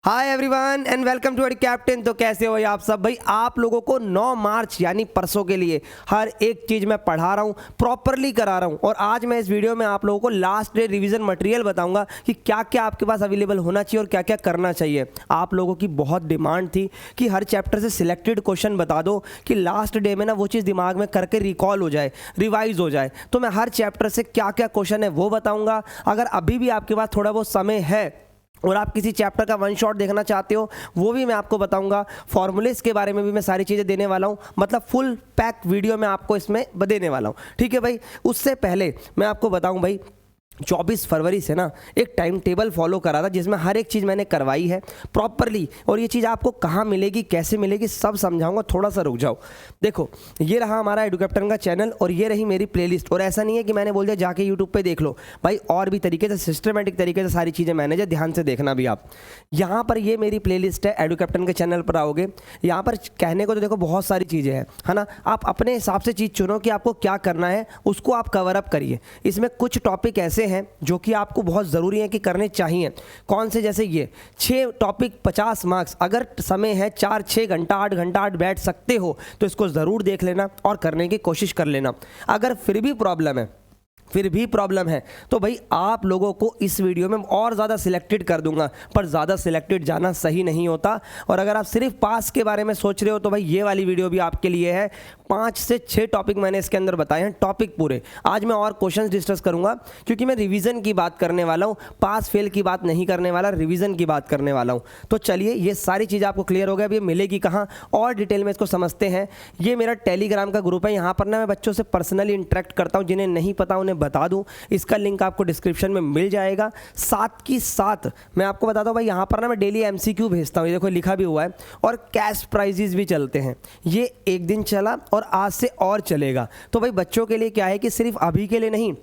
Hi everyone and welcome to captain. तो कैसे हो आप सब भाई। आप लोगों को 9 मार्च यानी परसों के लिए हर एक चीज़ मैं पढ़ा रहा हूँ, प्रॉपरली करा रहा हूँ। और आज मैं इस वीडियो में आप लोगों को लास्ट डे रिवीजन मटेरियल बताऊंगा कि क्या क्या आपके पास अवेलेबल होना चाहिए और क्या क्या करना चाहिए। आप लोगों की बहुत डिमांड थी कि हर चैप्टर से सिलेक्टेड क्वेश्चन बता दो कि लास्ट डे में ना वो चीज़ दिमाग में करके रिकॉल हो जाए, रिवाइज हो जाए। तो मैं हर चैप्टर से क्या क्या क्वेश्चन है वो बताऊँगा। अगर अभी भी आपके पास थोड़ा बहुत समय है और आप किसी चैप्टर का वन शॉट देखना चाहते हो वो भी मैं आपको बताऊंगा। फॉर्मूलेस के बारे में भी मैं सारी चीज़ें देने वाला हूं, मतलब फुल पैक वीडियो मैं आपको इसमें देने वाला हूं। ठीक है भाई। उससे पहले मैं आपको बताऊं भाई, 24 फरवरी से ना एक टाइम टेबल फॉलो करा था जिसमें हर एक चीज़ मैंने करवाई है प्रॉपरली। और ये चीज़ आपको कहाँ मिलेगी, कैसे मिलेगी, सब समझाऊंगा। थोड़ा सा रुक जाओ। देखो, ये रहा हमारा एडुकैप्टन का चैनल और ये रही मेरी प्लेलिस्ट। और ऐसा नहीं है कि मैंने बोल दिया जाके यूट्यूब पे देख लो भाई, और भी तरीके से सिस्टमेटिक तरीके से सारी चीज़ें मैनेज है, ध्यान से देखना भी आप। यहाँ पर ये मेरी प्लेलिस्ट है, एडुकैप्टन के चैनल पर आओगे। यहाँ पर कहने को तो देखो बहुत सारी चीज़ें हैं, है ना। आप अपने हिसाब से चीज़ चुनो कि आपको क्या करना है, उसको आप कवर अप करिए। इसमें कुछ टॉपिक ऐसे हैं जो कि आपको बहुत ज़रूरी है कि करने चाहिए। कौन से? जैसे ये 6 टॉपिक 50 मार्क्स। अगर समय है 4-6 घंटा 8 घंटा 8 बैठ सकते हो तो इसको ज़रूर देख लेना और करने की कोशिश कर लेना। अगर फिर भी प्रॉब्लम है तो भाई आप लोगों को इस वीडियो में और ज़्यादा सिलेक्टेड कर दूंगा, पर ज़्यादा सिलेक्टेड जाना सही नहीं होता। और अगर आप सिर्फ पास के बारे में सोच रहे हो तो भाई ये वाली वीडियो भी आपके लिए है। 5 से 6 टॉपिक मैंने इसके अंदर बताए हैं, टॉपिक पूरे। आज मैं और क्वेश्चंस डिस्कस करूंगा क्योंकि मैं रिवीजन की बात करने वाला हूं, पास फेल की बात नहीं करने वाला, रिवीजन की बात करने वाला हूं। तो चलिए, ये सारी चीज़ आपको क्लियर हो गया। अब ये मिलेगी कहाँ और डिटेल में इसको समझते हैं। ये मेरा टेलीग्राम का ग्रुप है, यहाँ पर ना मैं बच्चों से पर्सनली इंटरेक्ट करता हूँ। जिन्हें नहीं पता उन्हें बता दूं, इसका लिंक आपको डिस्क्रिप्शन में मिल जाएगा। साथ की साथ मैं आपको बताता हूँ भाई, यहाँ पर ना मैं डेली एमसीक्यू भेजता हूँ, ये देखो लिखा भी हुआ है। और कैश प्राइजेस भी चलते हैं। ये एक दिन चला और आज से और चलेगा। तो भाई बच्चों के लिए क्या है कि सिर्फ अभी के लिए नहीं,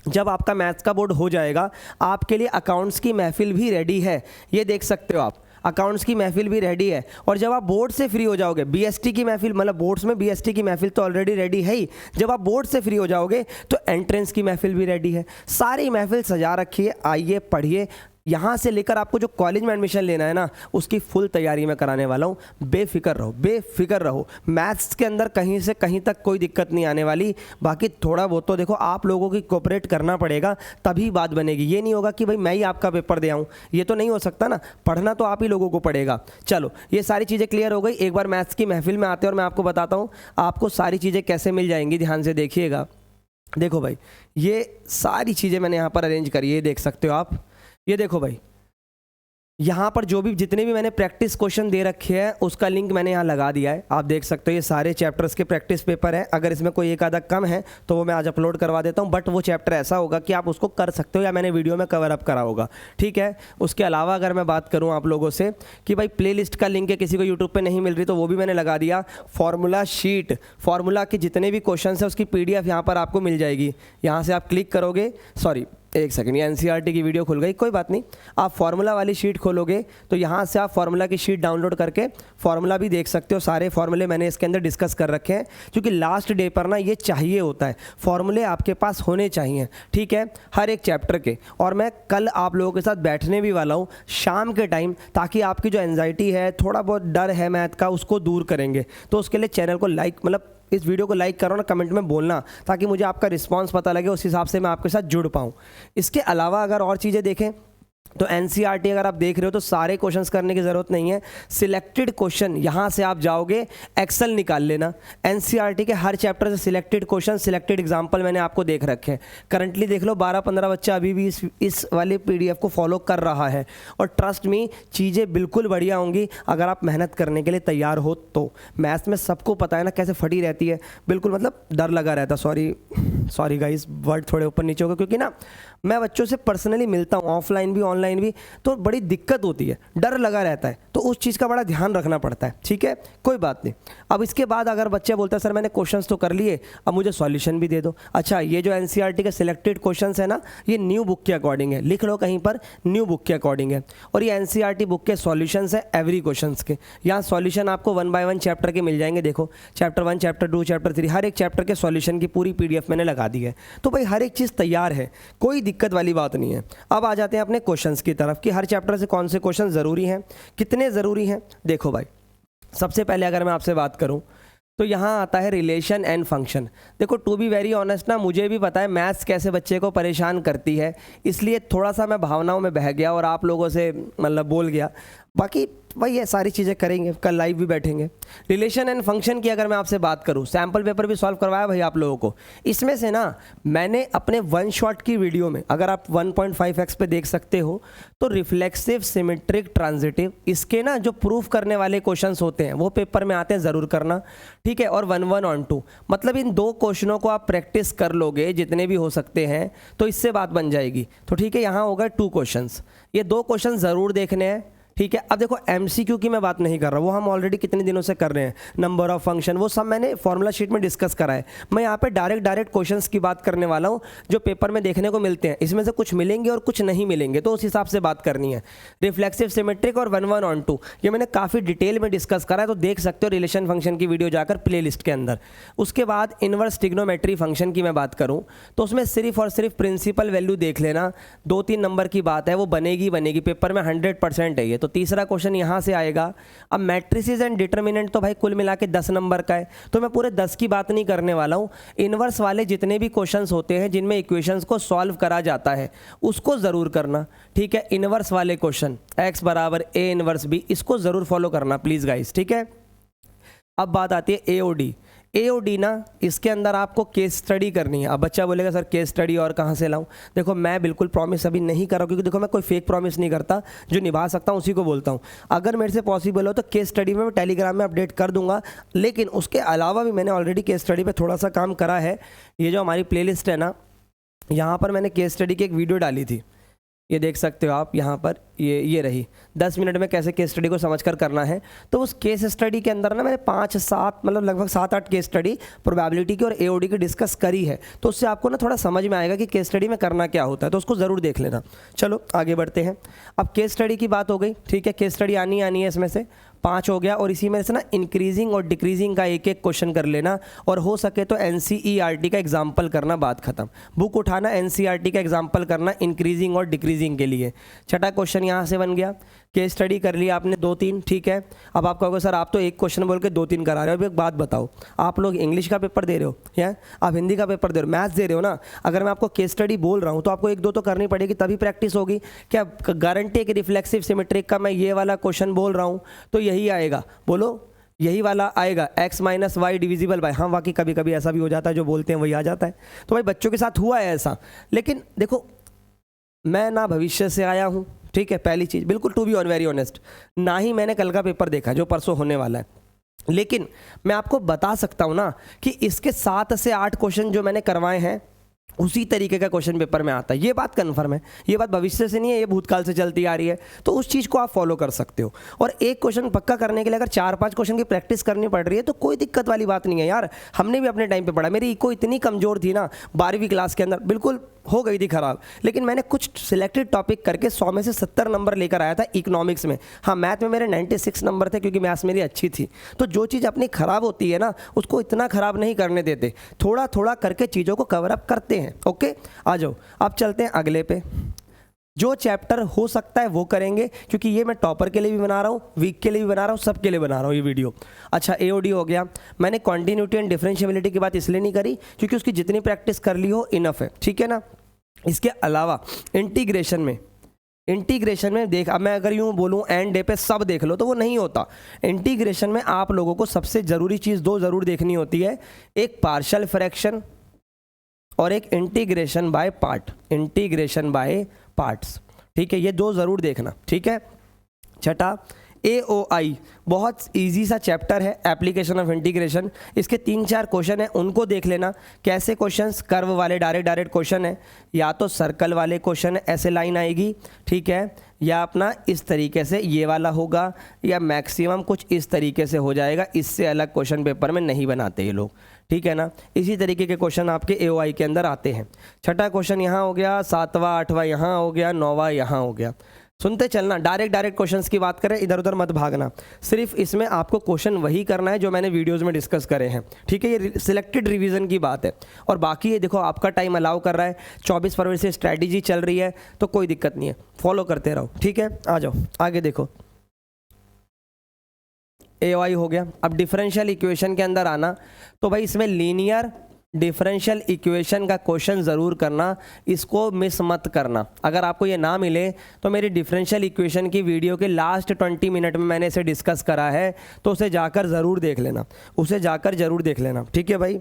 जब आपका मैथ्स का बोर्ड हो जाएगा आपके लिए अकाउंट्स की महफिल भी रेडी है। ये देख सकते हो आप, अकाउंट्स की महफिल भी रेडी है। और जब आप बोर्ड से फ्री हो जाओगे, बीएसटी की महफिल, मतलब बोर्ड्स में बीएसटी की महफिल तो ऑलरेडी रेडी है ही। जब आप बोर्ड से फ्री हो जाओगे तो एंट्रेंस की महफिल भी रेडी है। सारी महफिल सजा रखी है, आइए पढ़िए। यहाँ से लेकर आपको जो कॉलेज में एडमिशन लेना है ना, उसकी फुल तैयारी मैं कराने वाला हूँ। बेफिक्र रहो, बेफिक्र रहो। मैथ्स के अंदर कहीं से कहीं तक कोई दिक्कत नहीं आने वाली। बाकी थोड़ा बहुत तो देखो आप लोगों की कोऑपरेट करना पड़ेगा, तभी बात बनेगी। ये नहीं होगा कि भाई मैं ही आपका पेपर दे आऊँ, ये तो नहीं हो सकता ना। पढ़ना तो आप ही लोगों को पड़ेगा। चलो, ये सारी चीज़ें क्लियर हो गई। एक बार मैथ्स की महफिल में आते हैं और मैं आपको बताता हूँ आपको सारी चीज़ें कैसे मिल जाएंगी। ध्यान से देखिएगा। देखो भाई, ये सारी चीज़ें मैंने यहाँ पर अरेंज करी है, देख सकते हो आप। ये देखो भाई, यहाँ पर जो भी जितने भी मैंने प्रैक्टिस क्वेश्चन दे रखे हैं उसका लिंक मैंने यहाँ लगा दिया है। आप देख सकते हो ये सारे चैप्टर्स के प्रैक्टिस पेपर हैं। अगर इसमें कोई एक आधा कम है तो वो मैं आज अपलोड करवा देता हूँ, बट वो चैप्टर ऐसा होगा कि आप उसको कर सकते हो या मैंने वीडियो में कवर अप करा होगा। ठीक है। उसके अलावा अगर मैं बात करूँ आप लोगों से कि भाई प्लेलिस्ट का लिंक है, किसी को यूट्यूब पर नहीं मिल रही तो वो भी मैंने लगा दिया। फॉर्मूला शीट, फॉर्मूला के जितने भी क्वेश्चन है उसकी PDF यहाँ पर आपको मिल जाएगी। यहाँ से आप क्लिक करोगे, सॉरी एक सेकंड, ये एनसीईआरटी की वीडियो खुल गई, कोई बात नहीं। आप फार्मूला वाली शीट खोलोगे तो यहाँ से आप फार्मूला की शीट डाउनलोड करके फार्मूला भी देख सकते हो। सारे फार्मूले मैंने इसके अंदर डिस्कस कर रखे हैं क्योंकि लास्ट डे पर ना ये चाहिए होता है, फार्मूले आपके पास होने चाहिए। ठीक है, हर एक चैप्टर के। और मैं कल आप लोगों के साथ बैठने भी वाला हूँ शाम के टाइम, ताकि आपकी जो एंजाइटी है, थोड़ा बहुत डर है मैथ का, उसको दूर करेंगे। तो उसके लिए चैनल को लाइक, मतलब इस वीडियो को लाइक करो ना, कमेंट में बोलना, ताकि मुझे आपका रिस्पांस पता लगे, उस हिसाब से मैं आपके साथ जुड़ पाऊँ। इसके अलावा अगर और चीज़ें देखें तो एनसीईआरटी अगर आप देख रहे हो तो सारे क्वेश्चंस करने की ज़रूरत नहीं है। सिलेक्टेड क्वेश्चन, यहाँ से आप जाओगे एक्सेल निकाल लेना। एनसीईआरटी के हर चैप्टर से सिलेक्टेड क्वेश्चन, सिलेक्टेड एग्जांपल मैंने आपको देख रखे हैं। करंटली देख लो 12-15 बच्चा अभी भी इस वाले PDF को फॉलो कर रहा है। और ट्रस्ट मी, चीज़ें बिल्कुल बढ़िया होंगी अगर आप मेहनत करने के लिए तैयार हो तो। मैथ्स में सबको पता है ना कैसे फटी रहती है, बिल्कुल मतलब डर लगा रहता। सॉरी गाइस, वर्ड थोड़े ऊपर नीचे होगा क्योंकि ना मैं बच्चों से पर्सनली मिलता हूँ, ऑफलाइन भी ऑनलाइन भी, तो बड़ी दिक्कत होती है, डर लगा रहता है। तो तो उस चीज़ का बड़ा ध्यान रखना पड़ता है, ठीक है, कोई बात नहीं। अब इसके बाद अगर बच्चा बोलता है सर मैंने क्वेश्चंस तो कर लिए, अब मुझे सॉल्यूशन भी दे दो। अच्छा, ये जो एनसीईआरटी के सिलेक्टेड क्वेश्चंस है ना, ये न्यू बुक के अकॉर्डिंग है, लिख लो कहीं पर, न्यू बुक के अकॉर्डिंग है। और ये एनसीईआरटी बुक के सॉल्यूशंस है एवरी क्वेश्चंस के। यहाँ सॉल्यूशन आपको 1 बाय 1 चैप्टर के मिल जाएंगे। देखो चैप्टर 1, चैप्टर 2, चैप्टर 3, हर एक चैप्टर के सॉल्यूशन की पूरी PDF मैंने लगा दी है। तो भाई हर एक चीज़ तैयार है, कोई दिक्कत वाली बात नहीं है। अब आ जाते हैं अपने क्वेश्चंस की तरफ कि हर चैप्टर से कौन से क्वेश्चन ज़रूरी हैं, कितने ज़रूरी हैं। देखो भाई, सबसे पहले अगर मैं आपसे बात करूं तो यहाँ आता है रिलेशन एंड फंक्शन। देखो टू बी वेरी ऑनेस्ट ना, मुझे भी पता है मैथ्स कैसे बच्चे को परेशान करती है, इसलिए थोड़ा सा मैं भावनाओं में बह गया और आप लोगों से मतलब बोल गया। बाकी भाई ये सारी चीज़ें करेंगे, कल लाइव भी बैठेंगे। रिलेशन एंड फंक्शन की अगर मैं आपसे बात करूं, सैम्पल पेपर भी सॉल्व करवाया भाई आप लोगों को। इसमें से ना मैंने अपने 1 शॉट की वीडियो में, अगर आप 1.5x पे देख सकते हो, तो रिफ्लेक्सिव, सिमेट्रिक, ट्रांजिटिव, इसके ना जो प्रूफ करने वाले क्वेश्चंस होते हैं वो पेपर में आते हैं, ज़रूर करना, ठीक है। और 1 on 2, मतलब इन 2 क्वेश्चनों को आप प्रैक्टिस कर लोगे जितने भी हो सकते हैं, तो इससे बात बन जाएगी। तो ठीक है, यहाँ होगा 2 क्वेश्चंस, ये 2 क्वेश्चन ज़रूर देखने हैं, ठीक है। अब देखो MCQ की मैं बात नहीं कर रहा, वो हम ऑलरेडी कितने दिनों से कर रहे हैं, नंबर ऑफ फंक्शन, वो सब मैंने फॉर्मूला शीट में डिस्कस करा है। मैं यहाँ पे डायरेक्ट क्वेश्चंस की बात करने वाला हूँ जो पेपर में देखने को मिलते हैं। इसमें से कुछ मिलेंगे और कुछ नहीं मिलेंगे, तो उस हिसाब से बात करनी है। रिफ्लेक्सिव, सिमेट्रिक और 1 on 2 ये मैंने काफ़ी डिटेल में डिस्कस करा है, तो देख सकते हो रिलेशन फंक्शन की वीडियो जाकर प्ले लिस्ट के अंदर। उसके बाद इनवर्स ट्रिग्नोमेट्री फंक्शन की मैं बात करूँ तो उसमें सिर्फ और सिर्फ प्रिंसिपल वैल्यू देख लेना, 2-3 नंबर की बात है, वो बनेगी पेपर में 100% है ये। तो तीसरा क्वेश्चन यहाँ से आएगा। अब मैट्रिसेस एंड डिटर्मिनेंट तो भाई कुल मिला के 10 नंबर का है, तो मैं पूरे 10 की बात नहीं करने वाला हूँ। इनवर्स वाले जितने भी क्वेश्चंस होते हैं जिनमें इक्वेशंस को सॉल्व करा जाता है उसको ज़रूर करना, ठीक है। इनवर्स वाले क्वेश्चन x बराबर a इनवर्स b, इसको ज़रूर फॉलो करना प्लीज़ गाइस, ठीक है। अब बात आती है AOD ना, इसके अंदर आपको केस स्टडी करनी है। अब बच्चा बोलेगा सर केस स्टडी और कहाँ से लाऊं? देखो मैं बिल्कुल प्रॉमिस अभी नहीं कर रहा हूँ, क्योंकि देखो मैं कोई फेक प्रॉमिस नहीं करता, जो निभा सकता हूँ उसी को बोलता हूँ। अगर मेरे से पॉसिबल हो तो केस स्टडी में मैं टेलीग्राम में अपडेट कर दूंगा, लेकिन उसके अलावा भी मैंने ऑलरेडी केस स्टडी पर थोड़ा सा काम करा है। ये जो हमारी प्ले लिस्ट है ना, यहाँ पर मैंने केस स्टडी की एक वीडियो डाली थी, ये देख सकते हो आप यहाँ पर, ये रही 10 मिनट में कैसे केस स्टडी को समझकर करना है। तो उस केस स्टडी के अंदर ना मैंने 5-7 मतलब लगभग 7-8 केस स्टडी प्रोबेबिलिटी की और AOD की डिस्कस करी है, तो उससे आपको ना थोड़ा समझ में आएगा कि केस स्टडी में करना क्या होता है, तो उसको ज़रूर देख लेना। चलो आगे बढ़ते हैं। अब केस स्टडी की बात हो गई, ठीक है, केस स्टडी आनी है, इसमें से 5 हो गया, और इसी में से ना इंक्रीजिंग और डिक्रीजिंग का एक क्वेश्चन कर लेना, और हो सके तो NCERT का एग्जाम्पल करना, बात खत्म। बुक उठाना, NCERT का एग्जाम्पल करना इंक्रीजिंग और डिक्रीजिंग के लिए। छठा क्वेश्चन यहाँ से बन गया। केस स्टडी कर लिया आपने 2-3, ठीक है। अब आप कहोगे सर आप तो एक क्वेश्चन बोल के 2-3 करा रहे हो। अब एक बात बताओ, आप लोग इंग्लिश का पेपर दे रहे हो या आप हिंदी का पेपर दे रहे हो, मैथ्स दे रहे हो ना, अगर मैं आपको केस स्टडी बोल रहा हूँ तो आपको 1-2 तो करनी पड़ेगी, तभी प्रैक्टिस होगी। क्या गारंटी है कि रिफ्लेक्सिव सिमेट्रिक का मैं ये वाला क्वेश्चन बोल रहा हूँ तो यही आएगा? बोलो, यही वाला आएगा, x minus y divisible by. हाँ बाकी कभी कभी ऐसा भी हो जाता है, जो बोलते हैं वही आ जाता है। तो भाई बच्चों के साथ हुआ है ऐसा, लेकिन देखो मैं ना भविष्य से आया हूँ, ठीक है, पहली चीज़ बिल्कुल to be on very honest, ना ही मैंने कल का पेपर देखा जो परसों होने वाला है, लेकिन मैं आपको बता सकता हूँ ना कि इसके 7 से 8 क्वेश्चन जो मैंने करवाए हैं उसी तरीके का क्वेश्चन पेपर में आता है। ये बात कन्फर्म है, ये बात भविष्य से नहीं है, ये भूतकाल से चलती आ रही है, तो उस चीज़ को आप फॉलो कर सकते हो। और एक क्वेश्चन पक्का करने के लिए अगर 4-5 क्वेश्चन की प्रैक्टिस करनी पड़ रही है तो कोई दिक्कत वाली बात नहीं है यार। हमने भी अपने टाइम पे पढ़ा, मेरी इको इतनी कमज़ोर थी ना 12वीं क्लास के अंदर, बिल्कुल हो गई थी ख़राब, लेकिन मैंने कुछ सिलेक्टेड टॉपिक करके 100 में से 70 नंबर लेकर आया था इकोनॉमिक्स में। हाँ मैथ में मेरे 96 नंबर थे, क्योंकि मैथ्स मेरी अच्छी थी। तो जो चीज़ अपनी ख़राब होती है ना उसको इतना ख़राब नहीं करने देते, थोड़ा थोड़ा करके चीज़ों को कवर अप करते हैं। ओके आ जाओ, अब चलते हैं अगले पे। जो चैप्टर हो सकता है वो करेंगे, क्योंकि ये मैं टॉपर के लिए भी बना रहा हूँ, वीक के लिए भी बना रहा हूँ, सबके लिए बना रहा हूँ ये वीडियो। अच्छा AOD हो गया। मैंने कॉन्टिन्यूटी एंड डिफरेंशिएबिलिटी की बात इसलिए नहीं करी क्योंकि उसकी जितनी प्रैक्टिस कर ली हो इनफ है, ठीक है ना। इसके अलावा इंटीग्रेशन में देख, अब मैं अगर यूँ बोलूँ एंड डे पे सब देख लो तो वो नहीं होता। इंटीग्रेशन में आप लोगों को सबसे ज़रूरी चीज़ 2 ज़रूर देखनी होती है, एक पार्शियल फ्रैक्शन और एक इंटीग्रेशन बाय पार्ट्स, ठीक है, ये 2 ज़रूर देखना, ठीक है। छठा AOI बहुत इजी सा चैप्टर है, एप्लीकेशन ऑफ इंटीग्रेशन। इसके 3-4 क्वेश्चन हैं, उनको देख लेना। कैसे क्वेश्चंस? कर्व वाले डायरेक्ट क्वेश्चन है, या तो सर्कल वाले क्वेश्चन है, ऐसे लाइन आएगी, ठीक है, या अपना इस तरीके से ये वाला होगा, या मैक्सिमम कुछ इस तरीके से हो जाएगा। इससे अलग क्वेश्चन पेपर में नहीं बनाते ये लोग, ठीक है ना। इसी तरीके के क्वेश्चन आपके AOI के अंदर आते हैं। छठा क्वेश्चन यहाँ हो गया, 7वां 8वां यहाँ हो गया, 9वां यहाँ हो गया। सुनते चलना, डायरेक्ट क्वेश्चंस की बात करें, इधर उधर मत भागना। सिर्फ इसमें आपको क्वेश्चन वही करना है जो मैंने वीडियोस में डिस्कस करे हैं, ठीक है। ये सिलेक्टेड रिवीजन की बात है। और बाकी ये देखो आपका टाइम अलाउ कर रहा है, 24 फरवरी से स्ट्रैटेजी चल रही है, तो कोई दिक्कत नहीं है, फॉलो करते रहो, ठीक है। आ जाओ आगे देखो, AOI हो गया। अब डिफरेंशियल इक्वेशन के अंदर आना, तो भाई इसमें लीनियर डिफरेंशियल इक्वेशन का क्वेश्चन ज़रूर करना, इसको मिस मत करना। अगर आपको ये ना मिले तो मेरी डिफरेंशियल इक्वेशन की वीडियो के लास्ट 20 मिनट में मैंने इसे डिस्कस करा है, तो उसे जाकर ज़रूर देख लेना, उसे जाकर ज़रूर देख लेना, ठीक है भाई।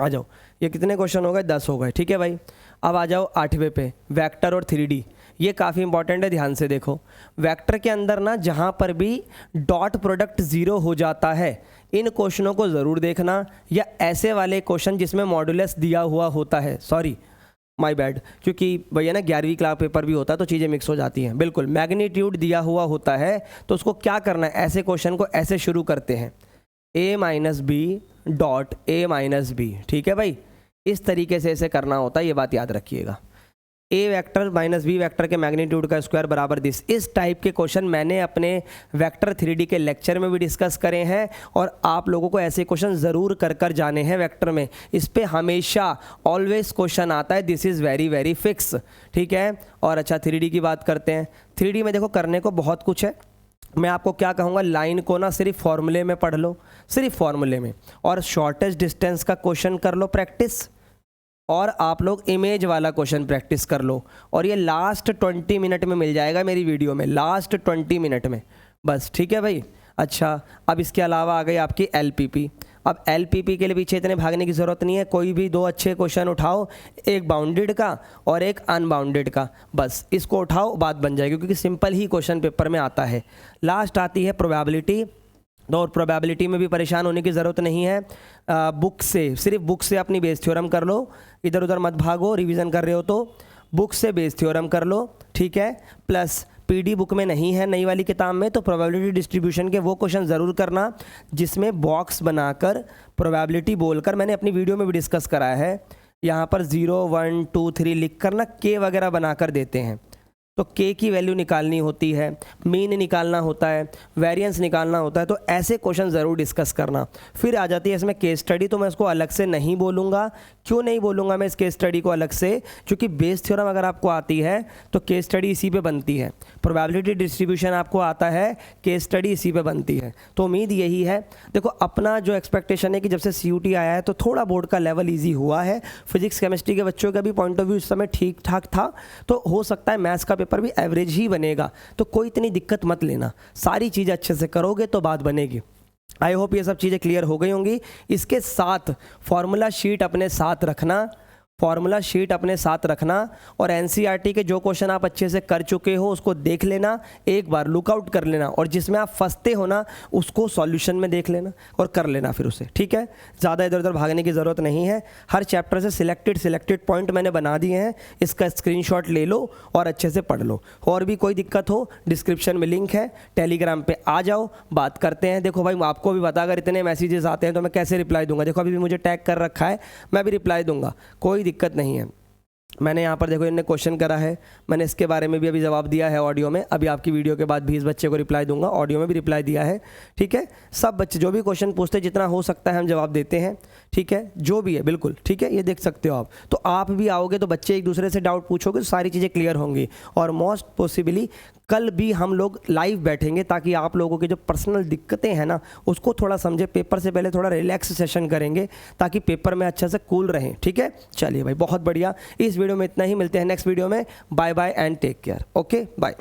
आ जाओ, ये कितने क्वेश्चन हो गए? 10 हो गए, ठीक है भाई। अब आ जाओ 8वें पे, वेक्टर और 3D। ये काफ़ी इंपॉर्टेंट है, ध्यान से देखो। वेक्टर के अंदर ना जहाँ पर भी डॉट प्रोडक्ट 0 हो जाता है, इन क्वेश्चनों को ज़रूर देखना, या ऐसे वाले क्वेश्चन जिसमें मॉडुलस दिया हुआ होता है, सॉरी माय बैड, क्योंकि भैया ना 11वीं क्लास पेपर भी होता है तो चीज़ें मिक्स हो जाती हैं। बिल्कुल, मैग्नीट्यूड दिया हुआ होता है, तो उसको क्या करना है, ऐसे क्वेश्चन को ऐसे शुरू करते हैं, a-b डॉट a-b, ठीक है भाई। इस तरीके से इसे करना होता है, ये बात याद रखिएगा। a vector minus b vector के मैग्नीट्यूड का स्क्वायर बराबर दिस। इस टाइप के क्वेश्चन मैंने अपने वेक्टर 3D के लेक्चर में भी डिस्कस करे हैं, और आप लोगों को ऐसे क्वेश्चन ज़रूर कर जाने हैं वेक्टर में। इस पे हमेशा ऑलवेज क्वेश्चन आता है, this is very very fix, ठीक है। और अच्छा 3D की बात करते हैं। 3D में देखो करने को बहुत कुछ है। मैं आपको क्या कहूँगा, लाइन को ना सिर्फ फॉर्मूले में पढ़ लो, सिर्फ फॉर्मूले में, और शॉर्टेस्ट डिस्टेंस का क्वेश्चन कर लो प्रैक्टिस, और आप लोग इमेज वाला क्वेश्चन प्रैक्टिस कर लो। और ये लास्ट 20 मिनट में मिल जाएगा मेरी वीडियो में, लास्ट 20 मिनट में बस, ठीक है भाई। अच्छा, अब इसके अलावा आ गई आपकी LPP। अब LPP के लिए पीछे इतने भागने की ज़रूरत नहीं है, कोई भी 2 अच्छे क्वेश्चन उठाओ, एक बाउंडेड का और एक अनबाउंडेड का, बस इसको उठाओ, बात बन जाएगी, क्योंकि सिंपल ही क्वेश्चन पेपर में आता है। लास्ट आती है प्रोबेबिलिटी, और प्रोबेबिलिटी में भी परेशान होने की ज़रूरत नहीं है। बुक से, सिर्फ बुक से अपनी बेस थ्योरम कर लो, इधर उधर मत भागो, रिवीजन कर रहे हो तो बुक से बेस थ्योरम कर लो, ठीक है। प्लस PD बुक में नहीं है, नई वाली किताब में, तो प्रोबेबिलिटी डिस्ट्रीब्यूशन के वो क्वेश्चन ज़रूर करना जिसमें बॉक्स बनाकर प्रोबेबिलिटी बोलकर, मैंने अपनी वीडियो में भी डिस्कस कराया है, यहाँ पर 0 1 2 3 लिख कर ना K वगैरह बनाकर देते हैं, तो K की वैल्यू निकालनी होती है, मीन निकालना होता है, वेरिएंस निकालना होता है, तो ऐसे क्वेश्चन ज़रूर डिस्कस करना। फिर आ जाती है इसमें केस स्टडी, तो मैं इसको अलग से नहीं बोलूँगा। क्यों नहीं बोलूँगा मैं इस केस स्टडी को अलग से? क्योंकि बेस थ्योरम अगर आपको आती है तो केस स्टडी इसी पे बनती है, प्रोबेबिलिटी डिस्ट्रीब्यूशन आपको आता है, केस स्टडी इसी पे बनती है। तो उम्मीद यही है, देखो अपना जो एक्सपेक्टेशन है कि जब से CUT आया है तो थोड़ा बोर्ड का लेवल ईजी हुआ है, फिजिक्स केमिस्ट्री के बच्चों का भी पॉइंट ऑफ व्यू इस समय ठीक ठाक था, तो हो सकता है मैथ्स का पेपर भी एवरेज ही बनेगा, तो कोई इतनी दिक्कत मत लेना, सारी चीज़ें अच्छे से करोगे तो बात बनेगी। आई होप ये सब चीज़ें क्लियर हो गई होंगी। इसके साथ फॉर्मूला शीट अपने साथ रखना, फॉर्मूला शीट अपने साथ रखना, और NCERT के जो क्वेश्चन आप अच्छे से कर चुके हो उसको देख लेना, एक बार लुकआउट कर लेना, और जिसमें आप फंसते हो ना उसको सॉल्यूशन में देख लेना और कर लेना फिर उसे, ठीक है। ज़्यादा इधर उधर भागने की ज़रूरत नहीं है। हर चैप्टर से सिलेक्टेड पॉइंट मैंने बना दिए हैं, इसका स्क्रीनशॉट ले लो और अच्छे से पढ़ लो। और भी कोई दिक्कत हो डिस्क्रिप्शन में लिंक है, टेलीग्राम पर आ जाओ, बात करते हैं। देखो भाई आपको भी बता, अगर इतने मैसेजेस आते हैं तो मैं कैसे रिप्लाई दूंगा। देखो अभी भी मुझे टैग कर रखा है, मैं भी रिप्लाई दूंगा, कोई दिक्कत नहीं है। मैंने यहाँ पर देखो इन्होंने क्वेश्चन करा है, मैंने इसके बारे में भी अभी जवाब दिया है ऑडियो में, अभी आपकी वीडियो के बाद भी इस बच्चे को रिप्लाई दूंगा, ऑडियो में भी रिप्लाई दिया है, ठीक है। सब बच्चे जो भी क्वेश्चन पूछते हैं जितना हो सकता है हम जवाब देते हैं, ठीक है, जो भी है बिल्कुल, ठीक है। ये देख सकते हो आप, तो आप भी आओगे तो बच्चे एक दूसरे से डाउट पूछोगे तो सारी चीज़ें क्लियर होंगी। और मोस्ट पॉसिबली कल भी हम लोग लाइव बैठेंगे ताकि आप लोगों की जो पर्सनल दिक्कतें हैं ना उसको थोड़ा समझे। पेपर से पहले थोड़ा रिलैक्स सेशन करेंगे ताकि पेपर में अच्छा से कूल रहें, ठीक है। चलिए भाई बहुत बढ़िया, इस वीडियो में इतना ही, मिलते हैं नेक्स्ट वीडियो में। Bye bye and take care, okay bye.